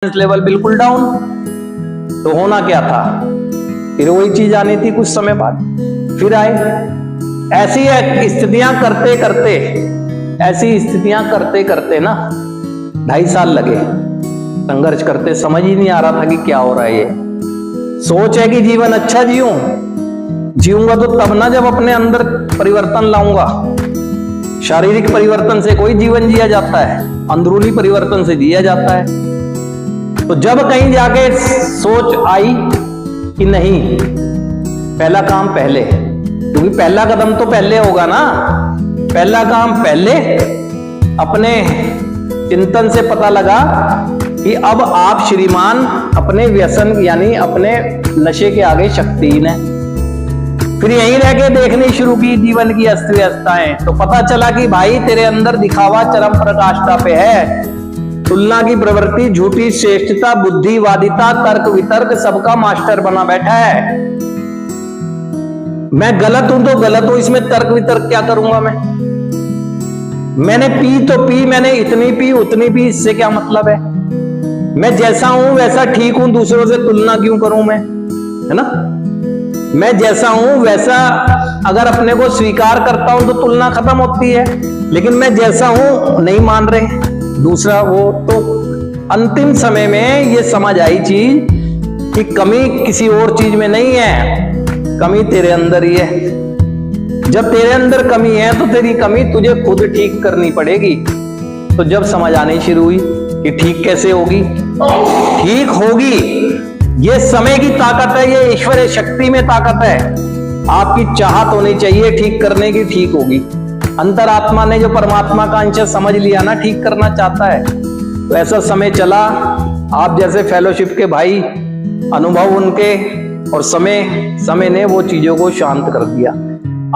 Level बिल्कुल down. तो होना क्या था, फिर वही चीज आनी थी कुछ समय बाद, फिर आए। ऐसी स्थितियां करते करते ना 2.5 साल लगे संघर्ष करते, समझ ही नहीं आ रहा था कि क्या हो रहा है। ये सोच है कि जीवन अच्छा जीऊंगा तो तब ना जब अपने अंदर परिवर्तन लाऊंगा। शारीरिक परिवर्तन से कोई जीवन जिया जाता है, अंदरूनी परिवर्तन से जिया जाता है। तो जब कहीं जाके सोच आई कि नहीं, पहला काम पहले, क्योंकि पहला कदम तो पहले होगा ना, पहला काम पहले। अपने चिंतन से पता लगा कि अब आप श्रीमान अपने व्यसन यानी अपने नशे के आगे शक्तिहीन है। फिर यहीं रह के देखनी शुरू की जीवन की अस्त व्यस्तताएं, तो पता चला कि भाई तेरे अंदर दिखावा चरम प्रकाष्ठा पे है। तुलना की प्रवृत्ति, झूठी श्रेष्ठता, बुद्धिवादिता, तर्क वितर्क, सबका मास्टर बना बैठा है। मैं गलत हूं तो गलत हूं, इसमें तर्क वितर्क क्या करूंगा मैंने पी तो पी, मैंने इतनी पी उतनी पी, इससे क्या मतलब है। मैं जैसा हूं वैसा ठीक हूं, दूसरों से तुलना क्यों करूं मैं, है ना। मैं जैसा हूं वैसा अगर अपने को स्वीकार करता हूं तो तुलना खत्म होती है, लेकिन मैं जैसा हूं नहीं मान रहे दूसरा वो। तो अंतिम समय में ये समझ आई चीज कि कमी किसी और चीज में नहीं है, कमी तेरे अंदर ही है। जब तेरे अंदर कमी है तो तेरी कमी तुझे खुद ठीक करनी पड़ेगी। तो जब समझ आनी शुरू हुई कि ठीक कैसे होगी, ठीक होगी, ये समय की ताकत है, ये ईश्वरीय शक्ति में ताकत है। आपकी चाहत होनी चाहिए ठीक करने की, ठीक होगी। अंतरात्मा ने जो परमात्मा का अंश समझ लिया ना, ठीक करना चाहता है। तो ऐसा समय चला, आप जैसे फेलोशिप के भाई, अनुभव उनके, और समय ने वो चीजों को शांत कर दिया।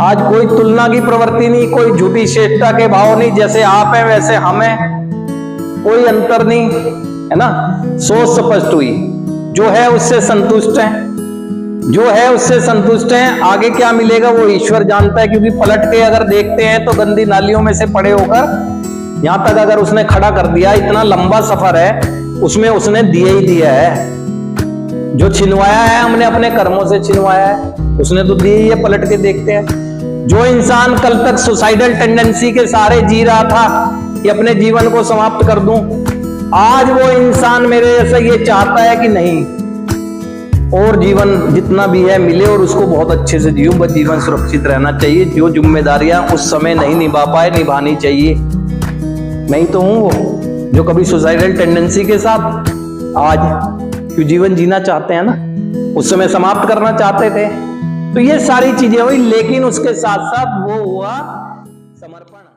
आज कोई तुलना की प्रवृत्ति नहीं, कोई झूठी श्रेष्ठता के भाव नहीं, जैसे आप हैं वैसे हम हैं, कोई अंतर नहीं, है ना। सोच स्पष्ट हुई, जो है उससे संतुष्ट है, जो है उससे संतुष्ट है। आगे क्या मिलेगा वो ईश्वर जानता है, क्योंकि पलट के अगर देखते हैं तो गंदी नालियों में से पड़े होकर यहां तक अगर उसने खड़ा कर दिया, इतना लंबा सफर है, उसमें उसने दिया ही दिया है। जो छिनवाया है हमने अपने कर्मों से छिनवाया है, उसने तो दिए ही है। पलट के देखते हैं, जो इंसान कल तक सुसाइडल टेंडेंसी के सहारे जी रहा था कि अपने जीवन को समाप्त कर दूं, आज वो इंसान मेरे जैसा ये चाहता है कि नहीं, और जीवन जितना भी है मिले और उसको बहुत अच्छे से जियो। बस जीवन सुरक्षित रहना चाहिए, जो जिम्मेदारियां उस समय नहीं निभा पाए निभानी चाहिए। मैं ही तो हूं वो जो कभी सुसाइडल टेंडेंसी के साथ आज क्यों जीवन जीना चाहते हैं ना, उस समय समाप्त करना चाहते थे। तो ये सारी चीजें हुई, लेकिन उसके साथ साथ वो हुआ समर्पण।